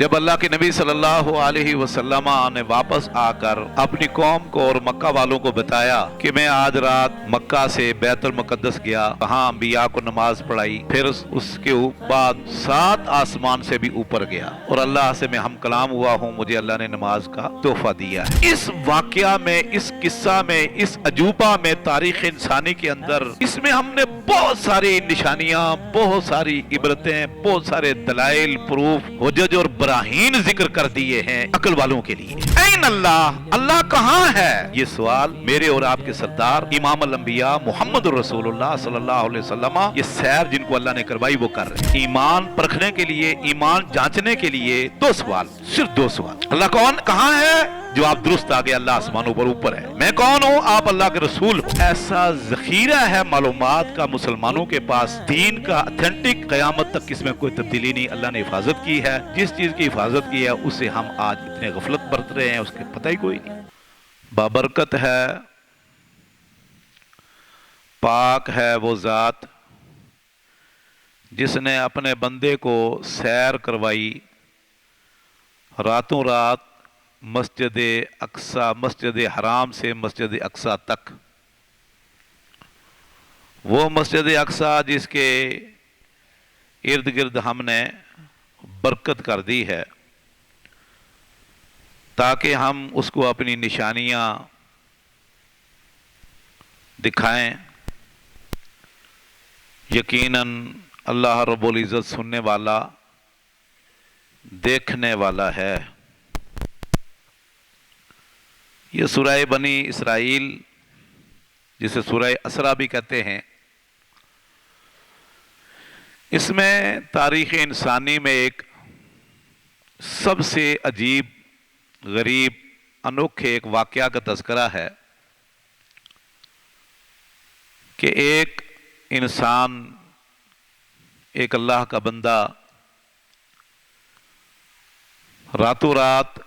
جب اللہ کے نبی صلی اللہ علیہ وسلم نے واپس آ کر اپنی قوم کو اور مکہ والوں کو بتایا کہ میں آج رات مکہ سے بیت المقدس گیا، وہاں انبیاء کو نماز پڑھائی، پھر اس کے بعد 7 آسمان سے بھی اوپر گیا اور اللہ سے میں ہم کلام ہوا ہوں، مجھے اللہ نے نماز کا تحفہ دیا ہے۔ اس واقعہ میں، اس قصہ میں، اس عجوبہ میں، تاریخ انسانی کے اندر، اس میں ہم نے بہت ساری نشانیاں، بہت ساری عبرتیں، بہت سارے دلائل، پروف، حجج اور براہین ذکر کر دیے ہیں عقل والوں کے لیے۔ این اللہ، اللہ کہاں ہے؟ یہ سوال میرے اور آپ کے سردار امام الانبیاء محمد رسول اللہ صلی اللہ علیہ وسلم، یہ سیر جن کو اللہ نے کروائی وہ کر رہے ہیں۔ ایمان پرکھنے کے لیے، ایمان جانچنے کے لیے 2 سوال، صرف 2 سوال۔ اللہ کون، کہاں ہے؟ جواب درست آ گیا، اللہ آسمانوں پر اوپر ہے۔ میں کون ہوں؟ آپ اللہ کے رسول ہو۔ ایسا ذخیرہ ہے معلومات کا مسلمانوں کے پاس، دین کا اتھینٹک، قیامت تک اس میں کوئی تبدیلی نہیں۔ اللہ نے حفاظت کی ہے، جس چیز کی حفاظت کی ہے اس سے ہم آج اتنے غفلت برت رہے ہیں، اس کے پتہ ہی کوئی نہیں۔ بابرکت ہے، پاک ہے وہ ذات جس نے اپنے بندے کو سیر کروائی راتوں رات مسجد اقصی، مسجد حرام سے مسجد اقصی تک۔ وہ مسجد اقصی جس کے ارد گرد ہم نے برکت کر دی ہے تاکہ ہم اس کو اپنی نشانیاں دکھائیں۔ یقیناً اللہ رب العزت سننے والا، دیکھنے والا ہے۔ یہ سورہ بنی اسرائیل، جسے سورہ اسرا بھی کہتے ہیں، اس میں تاریخ انسانی میں ایک سب سے عجیب، غریب، انوکھے ایک واقعہ کا تذکرہ ہے کہ ایک انسان، ایک اللہ کا بندہ راتوں رات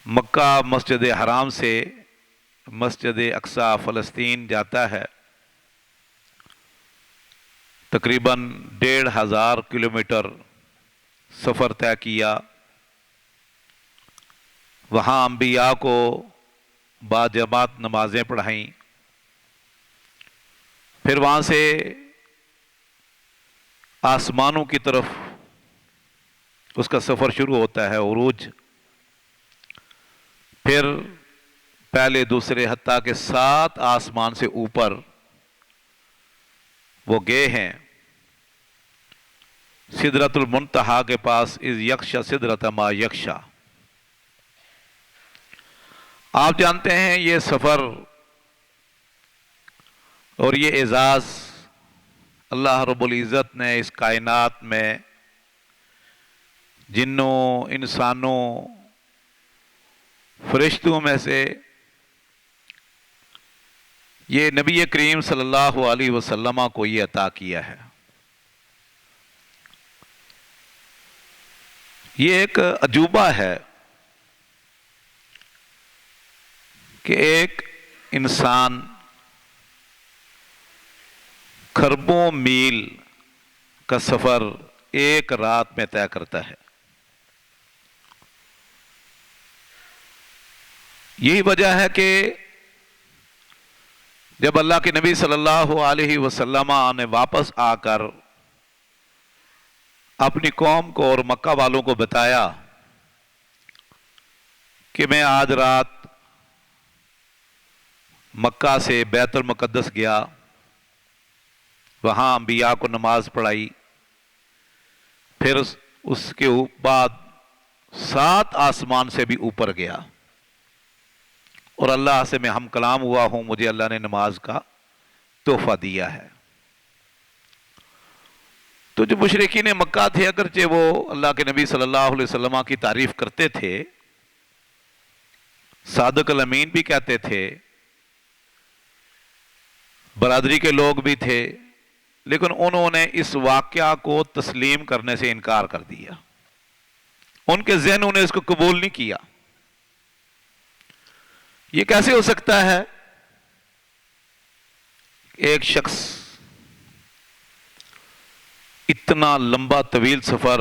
مکہ مسجد حرام سے مسجد اقصی فلسطین جاتا ہے۔ تقریباً 1500 کلومیٹر سفر طے کیا۔ وہاں انبیاء کو باجماعت نمازیں پڑھائیں، پھر وہاں سے آسمانوں کی طرف اس کا سفر شروع ہوتا ہے، عروج۔ پھر پہلے، دوسرے، حتیٰ کہ 7 آسمان سے اوپر وہ گئے ہیں۔ سدرۃ المنتہا کے پاس، اذ یغشی سدرۃ ما یغشی۔ آپ جانتے ہیں یہ سفر اور یہ اعزاز اللہ رب العزت نے اس کائنات میں جنوں، انسانوں، فرشتوں میں سے یہ نبی کریم صلی اللہ علیہ وسلم کو یہ عطا کیا ہے۔ یہ ایک عجوبہ ہے کہ ایک انسان کھربوں میل کا سفر ایک رات میں طے کرتا ہے۔ یہی وجہ ہے کہ جب اللہ کے نبی صلی اللہ علیہ وسلم نے واپس آ کر اپنی قوم کو اور مکہ والوں کو بتایا کہ میں آج رات مکہ سے بیت المقدس گیا، وہاں انبیاء کو نماز پڑھائی، پھر اس کے بعد 7 آسمان سے بھی اوپر گیا اور اللہ سے میں ہم کلام ہوا ہوں، مجھے اللہ نے نماز کا تحفہ دیا ہے۔ تو جو مشرکین مکہ تھے، اگرچہ وہ اللہ کے نبی صلی اللہ علیہ وسلم کی تعریف کرتے تھے، صادق الامین بھی کہتے تھے، برادری کے لوگ بھی تھے، لیکن انہوں نے اس واقعہ کو تسلیم کرنے سے انکار کر دیا۔ ان کے ذہنوں نے اس کو قبول نہیں کیا۔ یہ کیسے ہو سکتا ہے؟ ایک شخص اتنا لمبا طویل سفر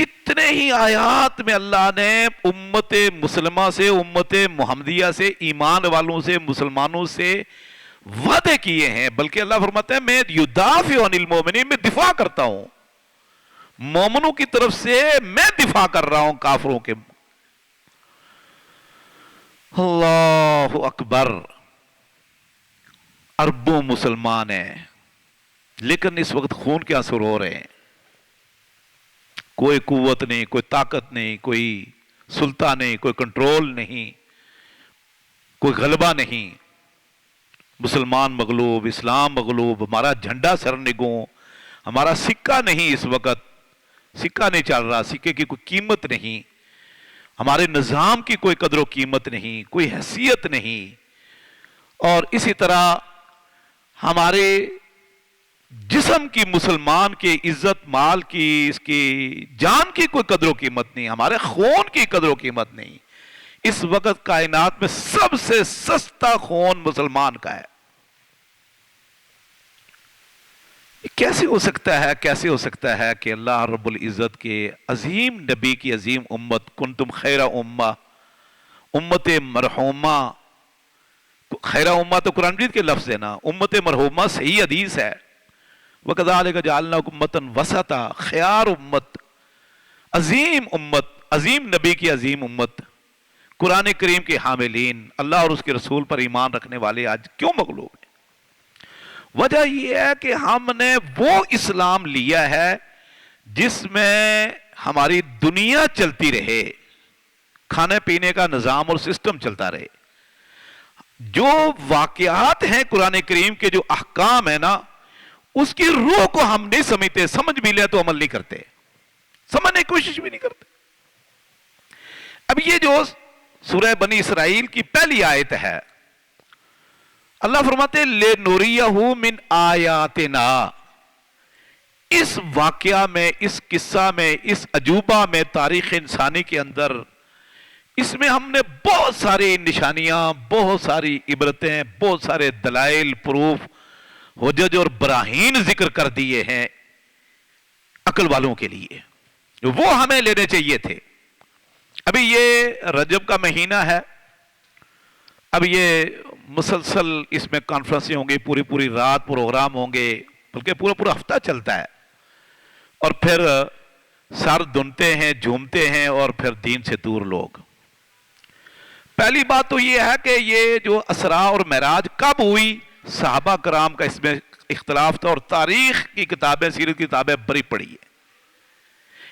کتنے ہی آیات میں اللہ نے امت مسلمہ سے، امت محمدیہ سے، ایمان والوں سے، مسلمانوں سے وعدے کیے ہیں. بلکہ اللہ فرماتا ہے میں یدافع عن المؤمنین، میں دفاع کرتا ہوں مومنوں کی طرف سے، میں دفاع کر رہا ہوں کافروں کے. اللہ اکبر. اربوں مسلمان ہیں لیکن اس وقت خون کے آنسو رو رہے ہیں. کوئی قوت نہیں، کوئی طاقت نہیں، کوئی سلطہ نہیں، کوئی کنٹرول نہیں، کوئی غلبہ نہیں. مسلمان مغلوب، اسلام مغلوب، ہمارا جھنڈا سرنگوں، ہمارا سکہ نہیں، اس وقت سکہ نہیں چل رہا، سکے کی کوئی قیمت نہیں، ہمارے نظام کی کوئی قدر و قیمت نہیں، کوئی حیثیت نہیں. اور اسی طرح ہمارے جسم کی، مسلمان کی عزت مال کی، اس کی جان کی کوئی قدر و قیمت نہیں، ہمارے خون کی قدر و قیمت نہیں. اس وقت کائنات میں سب سے سستا خون مسلمان کا ہے. کیسے ہو سکتا ہے، کیسے ہو سکتا ہے کہ اللہ رب العزت کے عظیم نبی کی عظیم امت، کنتم خیر امہ، امت مرحومہ. خیر امہ تو قرآن مجید کے لفظ ہے نا، امت مرحومہ صحیح حدیث ہے. وَكَذَلِكَ جَعَلْنَاكُمْ أُمَّةً وَسَطًا، خیار امت، عظیم امت، عظیم نبی کی عظیم امت. قرآن کریم کے حاملین، اللہ اور اس کے رسول پر ایمان رکھنے والے آج کیوں مغلوب ہیں؟ وجہ یہ ہے کہ ہم نے وہ اسلام لیا ہے جس میں ہماری دنیا چلتی رہے، کھانے پینے کا نظام اور سسٹم چلتا رہے. جو واقعات ہیں قرآن کریم کے، جو احکام ہیں نا، اس کی روح کو ہم نہیں سمجھتے، سمجھ بھی لیں تو عمل نہیں کرتے، سمجھنے کی کوشش بھی نہیں کرتے. اب یہ جو سورہ بنی اسرائیل کی پہلی آیت ہے، اللہ فرماتے لِنُرِيَهُ مِنْ آیَاتِنَا. اس واقعہ میں، اس قصہ میں، اس عجوبہ میں، تاریخ انسانی کے اندر، اس میں ہم نے بہت ساری نشانیاں، بہت ساری عبرتیں، بہت سارے دلائل، پروف، حجج اور براہین ذکر کر دیے ہیں عقل والوں کے لیے، وہ ہمیں لینے چاہیے تھے. ابھی یہ رجب کا مہینہ ہے، اب یہ مسلسل اس میں کانفرنسیں ہوں گی، پوری پوری رات پروگرام ہوں گے، بلکہ پورا پورا ہفتہ چلتا ہے. اور پھر سر دھنتے ہیں، جھومتے ہیں، اور پھر دین سے دور لوگ. پہلی بات تو یہ ہے کہ یہ جو اسراء اور معراج کب ہوئی، صحابہ کرام کا اس میں اختلاف تھا، اور تاریخ کی کتابیں، سیرت کی کتابیں بری پڑی ہے.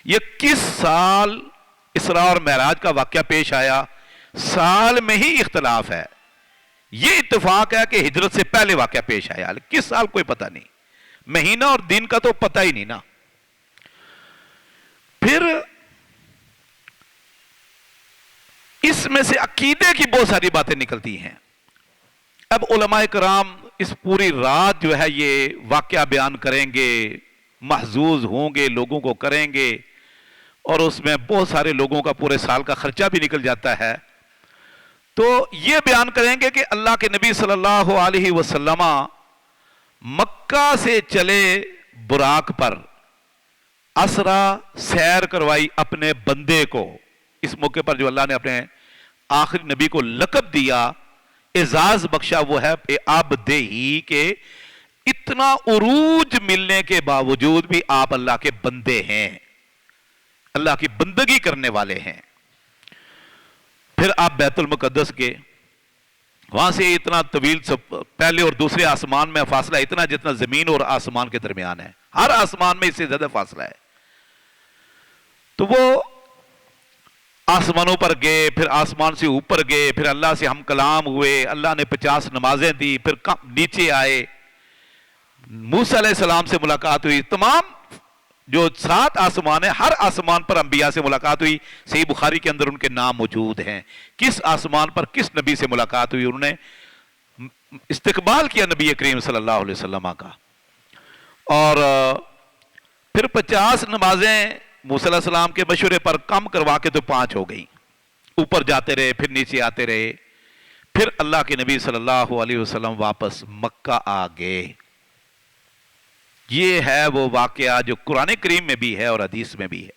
یہ کس سال اسراء اور معراج کا واقعہ پیش آیا، سال میں ہی اختلاف ہے. یہ اتفاق ہے کہ ہجرت سے پہلے واقعہ پیش آیا، کس سال کوئی پتہ نہیں، مہینہ اور دن کا تو پتہ ہی نہیں نا. پھر اس میں سے عقیدے کی بہت ساری باتیں نکلتی ہیں. اب علماء کرام اس پوری رات جو ہے یہ واقعہ بیان کریں گے، محظوظ ہوں گے، لوگوں کو کریں گے، اور اس میں بہت سارے لوگوں کا پورے سال کا خرچہ بھی نکل جاتا ہے. تو یہ بیان کریں گے کہ اللہ کے نبی صلی اللہ علیہ وسلم مکہ سے چلے براق پر، اسرا سیر کروائی اپنے بندے کو. اس موقع پر جو اللہ نے اپنے آخری نبی کو لقب دیا، اعزاز بخشا، وہ ہے عبدہ ہی، کہ اتنا عروج ملنے کے باوجود بھی آپ اللہ کے بندے ہیں، اللہ کی بندگی کرنے والے ہیں. پھر آپ بیت المقدس گئے، وہاں سے اتنا طویل، پہلے اور دوسرے آسمان میں فاصلہ اتنا جتنا زمین اور آسمان کے درمیان ہے، ہر آسمان میں اس سے زیادہ فاصلہ ہے. تو وہ آسمانوں پر گئے، پھر آسمان سے اوپر گئے، پھر اللہ سے ہم کلام ہوئے، اللہ نے 50 نمازیں دی، پھر نیچے آئے، موسیٰ علیہ السلام سے ملاقات ہوئی. تمام جو 7 آسمان ہیں، ہر آسمان پر انبیاء سے ملاقات ہوئی. صحیح بخاری کے اندر ان کے نام موجود ہیں، کس آسمان پر کس نبی سے ملاقات ہوئی، انہوں نے استقبال کیا نبی کریم صلی اللہ علیہ وسلم کا. اور پھر 50 نمازیں موسیٰ علیہ السلام کے مشورے پر کم کروا کے تو 5 ہو گئی. اوپر جاتے رہے، پھر نیچے آتے رہے. پھر اللہ کے نبی صلی اللہ علیہ وسلم واپس مکہ آ گئے. یہ ہے وہ واقعہ جو قرآن کریم میں بھی ہے اور حدیث میں بھی ہے.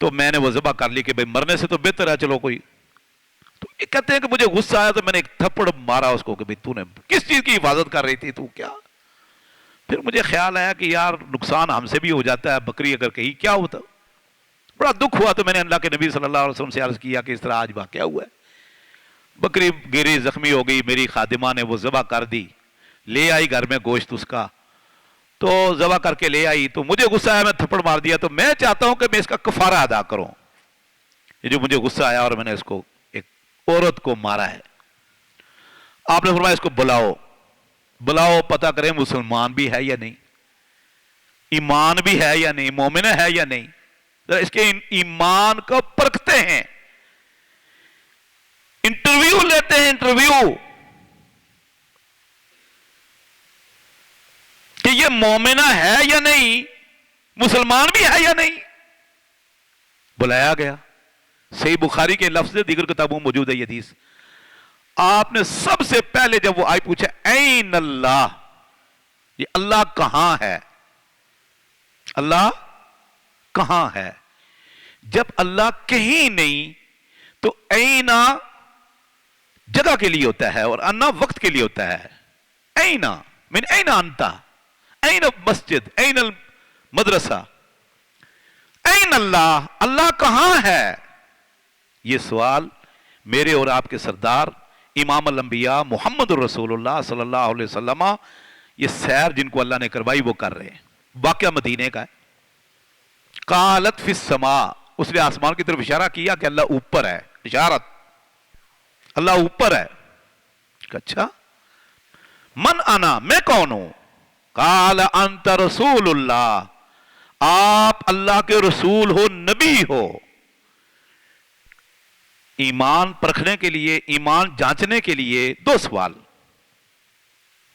تو میں نے وہ ذبح کر لی کہ بھئی مرنے سے تو بہتر ہے چلو کوئی. تو یہ کہتے ہیں کہ مجھے غصہ آیا تو میں نے ایک تھپڑ مارا اس کو کہ بھئی تو نے کس چیز کی حفاظت کر رہی تھی تو کیا. پھر مجھے خیال آیا کہ یار نقصان ہم سے بھی ہو جاتا ہے, بکری اگر کہیں کیا ہوتا. بڑا دکھ ہوا تو میں نے اللہ کے نبی صلی اللہ علیہ وسلم سے عرض کیا کہ اس طرح آج واقعہ ہوا ہے, بکری گری زخمی ہو گئی, میری خادمہ نے وہ ذبح کر دی, لے آئی گھر میں گوشت اس کا, تو ذبح کر کے لے آئی تو مجھے غصہ آیا, میں تھپڑ مار دیا. تو میں چاہتا ہوں کہ میں اس کا کفارہ ادا کروں. یہ جو مجھے غصہ آیا اور میں نے اس کو ایک عورت کو مارا ہے. آپ نے فرمایا اس کو بلاؤ پتہ کریں مسلمان بھی ہے یا نہیں, ایمان بھی ہے یا نہیں, مومن ہے یا نہیں, اس کے ایمان کو پرکھتے ہیں, انٹرویو لیتے ہیں, انٹرویو کہ یہ مومنہ ہے یا نہیں, مسلمان بھی ہے یا نہیں. بلایا گیا. صحیح بخاری کے لفظ دیگر کتابوں موجود ہے یہ حدیث. آپ نے سب سے پہلے جب وہ آئی پوچھا این اللہ, یہ اللہ کہاں ہے, اللہ کہاں ہے. جب اللہ کہیں نہیں تو اینا جگہ کے لیے ہوتا ہے اور انا وقت کے لیے ہوتا ہے. اینا من اینا انتا, این مسجد, این المدرسہ, این اللہ, اللہ کہاں ہے. یہ سوال میرے اور آپ کے سردار امام الانبیاء محمد الرسول اللہ صلی اللہ علیہ وسلم, یہ سیر جن کو اللہ نے کروائی وہ کر رہے ہیں. واقعہ مدینے کا ہے. قالت فی السماء, اس نے آسمان کی طرف اشارہ کیا کہ اللہ اوپر ہے, اشارت اللہ اوپر ہے. اچھا من انا, میں کون ہوں. قال انت رسول اللہ, آپ اللہ کے رسول ہو, نبی ہو. ایمان پرکھنے کے لیے, ایمان جانچنے کے لیے دو سوال,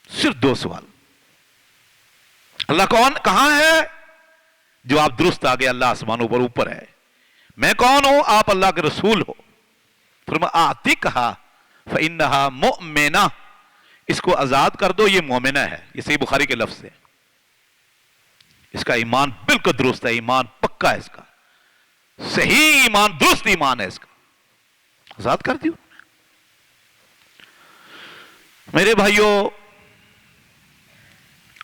صرف دو سوال. اللہ کون, کہاں ہے, جواب درست آ گیا, اللہ آسمانوں پر اوپر ہے. میں کون ہوں, آپ اللہ کے رسول ہو. فرمایا آتقھا فإنھا مؤمنہ, اس کو آزاد کر دو, یہ مومنہ ہے. یہ صحیح بخاری کے لفظ ہے. اس کا ایمان بالکل درست ہے, ایمان پکا ہے اس کا, صحیح ایمان, درست ایمان ہے اس کا. آزاد کر دیو. میرے بھائیوں,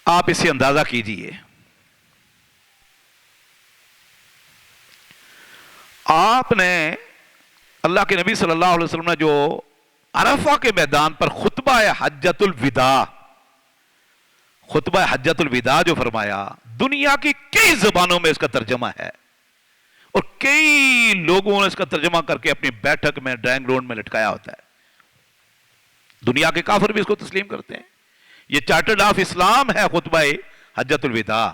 آپ اسے اندازہ کیجئے, آپ نے اللہ کے نبی صلی اللہ علیہ وسلم نے جو عرفہ کے میدان پر خطبہ حجۃ الوداع, خطبہ حجۃ الوداع جو فرمایا, دنیا کی کئی زبانوں میں اس کا ترجمہ ہے اور کئی لوگوں نے اس کا ترجمہ کر کے اپنی بیٹھک میں, ڈرائنگ روم میں لٹکایا ہوتا ہے. دنیا کے کافر بھی اس کو تسلیم کرتے ہیں. یہ چارٹرڈ آف اسلام ہے خطبہ حجۃ الوداع.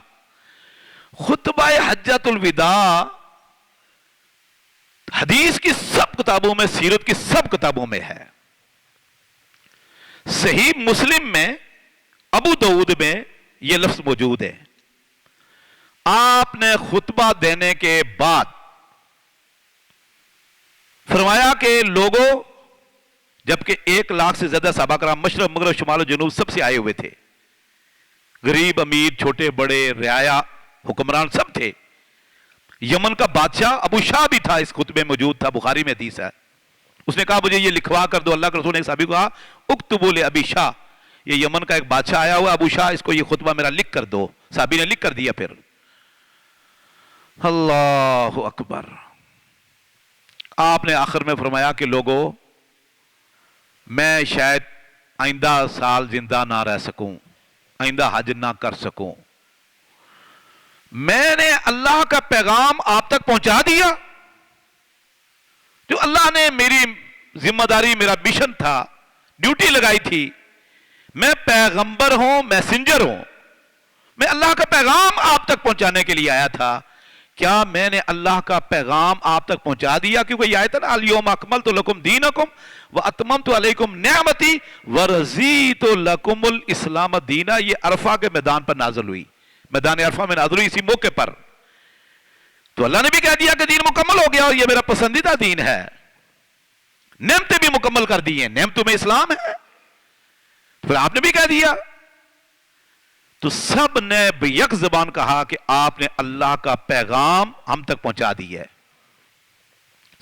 خطبہ حجۃ الوداع حدیث کی سب کتابوں میں, سیرت کی سب کتابوں میں ہے. صحیح مسلم میں, ابو داؤد میں یہ لفظ موجود ہے. آپ نے خطبہ دینے کے بعد فرمایا کہ لوگوں, جبکہ 1 لاکھ سے زیادہ صحابہ کرام مشرق مغرب شمال و جنوب سب سے آئے ہوئے تھے, غریب امیر چھوٹے بڑے رعایا حکمران سب تھے. یمن کا بادشاہ ابو شاہ بھی تھا, اس خطبے میں موجود تھا, بخاری میں حدیث ہے. اس نے کہا مجھے یہ لکھوا کر دو. اللہ کے رسول نے ایک صحابی کو کہا اکتبوا لابی شاہ, یہ یمن کا ایک بادشاہ آیا ہوا ابو شاہ, اس کو یہ خطبہ میرا لکھ کر دو. صحابی نے لکھ کر دیا. پھر اللہ اکبر, آپ نے آخر میں فرمایا کہ لوگوں, میں شاید آئندہ سال زندہ نہ رہ سکوں, آئندہ حج نہ کر سکوں. میں نے اللہ کا پیغام آپ تک پہنچا دیا, جو اللہ نے میری ذمہ داری, میرا مشن تھا, ڈیوٹی لگائی تھی. میں پیغمبر ہوں, میسنجر ہوں, میں اللہ کا پیغام آپ تک پہنچانے کے لیے آیا تھا. کیا میں نے اللہ کا پیغام آپ تک پہنچا دیا؟ کیونکہ یہ آیت ہے نا, الیوم اکملت لکم دینکم واتممت علیکم نعمتی ورضیت لکم الاسلام دینا. یہ عرفہ کے میدان پر نازل ہوئی, میدان عرفہ میں نازل ہوئی اسی موقع پر. تو اللہ نے بھی کہہ دیا کہ دین مکمل ہو گیا اور یہ میرا پسندیدہ دین ہے. نعمتیں بھی مکمل کر دی ہیں, نعمتوں میں اسلام ہے. پھر آپ نے بھی کہہ دیا. تو سب نے بیک زبان کہا کہ آپ نے اللہ کا پیغام ہم تک پہنچا دی ہے.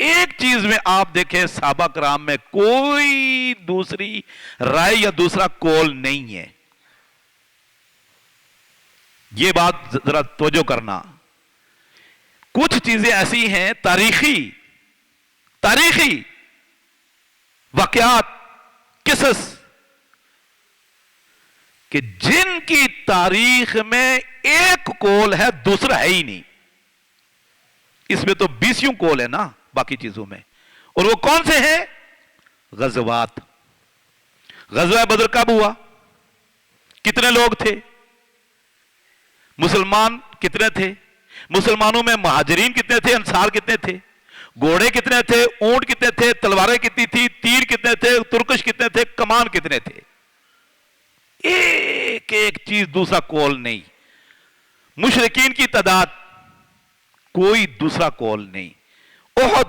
ایک چیز میں آپ دیکھیں صحابہ کرام میں کوئی دوسری رائے یا دوسرا کول نہیں ہے. یہ بات ذرا توجہ کرنا. کچھ چیزیں ایسی ہیں تاریخی واقعات، قصص، کہ جن کی تاریخ میں ایک کول ہے دوسرا ہے ہی نہیں. اس میں تو 20 کول ہے نا باقی چیزوں میں. اور وہ کون سے ہیں؟ غزوات. غزوہ بدر کب ہوا؟ کتنے لوگ تھے؟ مسلمان کتنے تھے؟ مسلمانوں میں مہاجرین کتنے تھے؟ انصار کتنے تھے؟ گھوڑے کتنے تھے؟ اونٹ کتنے تھے؟ تلواریں کتنی تھی؟ تیر کتنے تھے؟ ترکش کتنے تھے؟ کمان کتنے تھے؟ ایک ایک چیز دوسرا کول نہیں. مشرکین کی تعداد کوئی دوسرا کول نہیں. احد،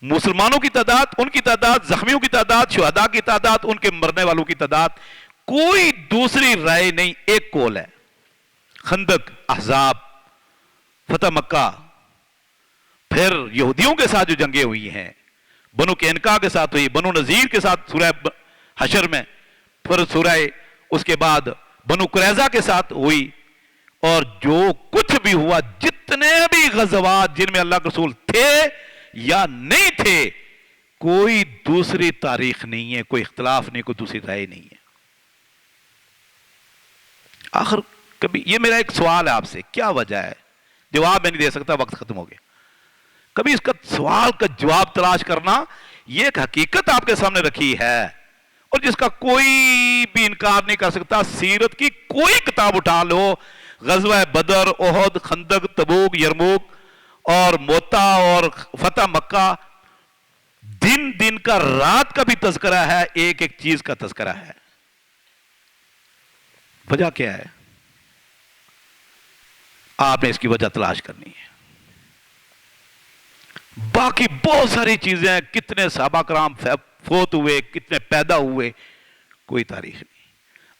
مسلمانوں کی تعداد، ان کی تعداد، زخمیوں کی تعداد، شہداء کی تعداد، ان کے مرنے والوں کی تعداد، کوئی دوسری رائے نہیں، ایک کول ہے. خندق، احزاب، فتح مکہ، پھر یہودیوں کے ساتھ جو جنگیں ہوئی ہیں، بنو قینقاع کے ساتھ ہوئی، بنو نذیر کے ساتھ سورہ حشر میں، پھر سورہ اس کے بعد بنو قریظہ کے ساتھ ہوئی، اور جو کچھ بھی ہوا، جتنے بھی غزوات جن میں اللہ کے رسول تھے یا نہیں تھے، کوئی دوسری تاریخ نہیں ہے، کوئی اختلاف نہیں، کوئی دوسری رائے نہیں ہے. آخر کبھی یہ میرا ایک سوال ہے آپ سے، کیا وجہ ہے؟ جواب میں نہیں دے سکتا، وقت ختم ہو گیا. کبھی اس کا سوال کا جواب تلاش کرنا. یہ ایک حقیقت آپ کے سامنے رکھی ہے اور جس کا کوئی بھی انکار نہیں کر سکتا. سیرت کی کوئی کتاب اٹھا لو، غزوہ بدر، احد، خندق، تبوک، یرموک اور موتا اور فتح مکہ، دن دن کا، رات کا بھی تذکرہ ہے، ایک ایک چیز کا تذکرہ ہے. وجہ کیا ہے؟ آپ نے اس کی وجہ تلاش کرنی ہے. باقی بہت ساری چیزیں، کتنے صحابہ کرام فوت ہوئے، کتنے پیدا ہوئے، کوئی تاریخ نہیں.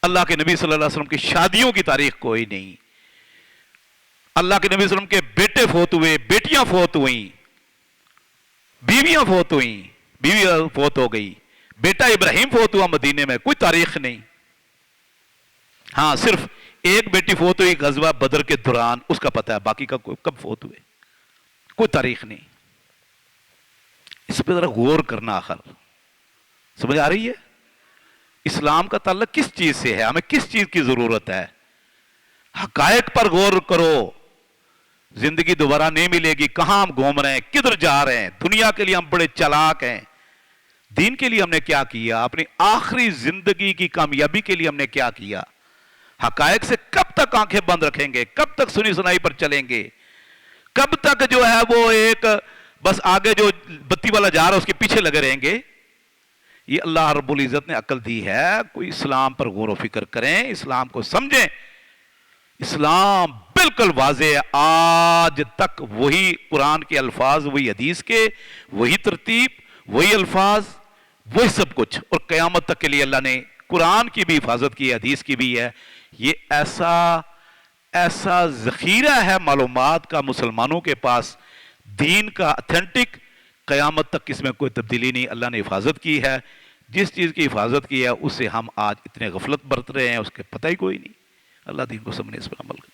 اللہ کے نبی صلی اللہ علیہ وسلم کی شادیوں کی تاریخ کوئی نہیں. اللہ کے نبی صلی اللہ علیہ وسلم کے بیٹے فوت ہوئے، بیٹیاں فوت ہوئیں، بیویاں فوت ہوئیں، بیوی فوت ہو گئی، بیٹا ابراہیم فوت ہوا مدینے میں، کوئی تاریخ نہیں. ہاں صرف ایک بیٹی فوت ہوئی غزوہ بدر کے دوران، اس کا پتہ ہے، باقی کا کب فوت ہوئے، کوئی تاریخ نہیں. اس پہ ذرا غور کرنا. آخر سمجھ آ رہی ہے؟ اسلام کا تعلق کس چیز سے ہے؟ ہمیں کس چیز کی ضرورت ہے؟ حقائق پر غور کرو. زندگی دوبارہ نہیں ملے گی. کہاں ہم گھوم رہے ہیں، کدھر جا رہے ہیں؟ دنیا کے لیے ہم بڑے چالاک ہیں. دین کے لیے ہم نے کیا کیا؟ اپنی آخری زندگی کی کامیابی کے لیے ہم نے کیا کیا؟ حقائق سے کب تک آنکھیں بند رکھیں گے؟ کب تک سنی سنائی پر چلیں گے؟ کب تک جو ہے وہ ایک بس آگے جو بتی والا جا رہا ہے اس کے پیچھے لگے رہیں گے؟ یہ اللہ رب العزت نے عقل دی ہے. کوئی اسلام پر غور و فکر کریں، اسلام کو سمجھیں. اسلام بالکل واضح ہے. آج تک وہی قرآن کے الفاظ، وہی حدیث کے، وہی ترتیب، وہی الفاظ، وہی سب کچھ. اور قیامت تک کے لیے اللہ نے قرآن کی بھی حفاظت کی ہے، حدیث کی بھی ہے. یہ ایسا ذخیرہ ہے معلومات کا مسلمانوں کے پاس، دین کا اتھینٹک. قیامت تک اس میں کوئی تبدیلی نہیں. اللہ نے حفاظت کی ہے. جس چیز کی حفاظت کی ہے اس سے ہم آج اتنے غفلت برت رہے ہیں، اس کے پتہ ہی کوئی نہیں. اللہ دین کو سمجھنے، اس پر عمل کرے.